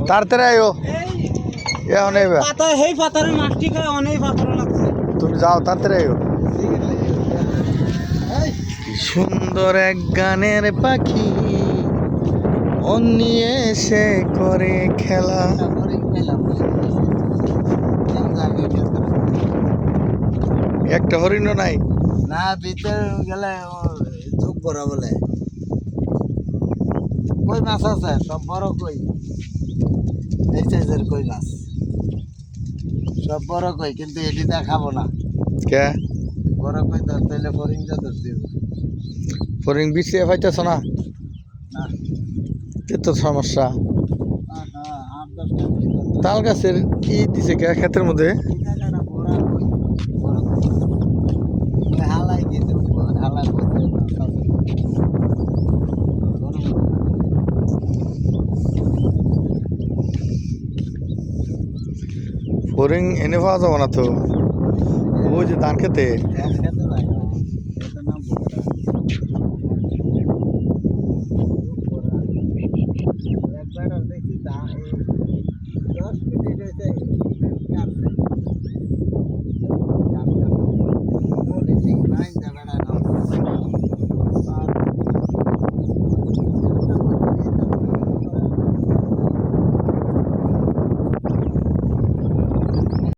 তাড়াতাড়ি আয়ো এখন এইবা পাতা হেই পাতার মাছটি খায় অনেক পাথর লাগছে। তুমি যাও তাড়াতাড়ি আয়ো। কি সুন্দর এক গানের পাখি মন নিয়ে এসে করে খেলা। একটা হরিণও নাই না ভিতরে গেলে ঝুঁক করা বলে কই মাছ আছে সব বড় কই এই সাইজের কই মাছ সব বড় কই কিন্তু এটিটা খাবো না কে বড় কই ধরতে হলে ফরিংটা ধরতে হবে। হরিণ বিছিয়ে পাইতেছ না না কে তো সমস্যা। হ্যাঁ 8-10টা কই ধরতে তাল গাছের কি দিছে কে ক্ষেতের মধ্যে এই জায়গাটা বড় কই বড় কই ওই হালাই দিতে হালাই করতে হরিণ এনে পাওয়া যাবে না তো ওই যে ধান খেতে খেতে লাগে এটা নাম বড় একবার দেখি 10 মিনিট হয়েছে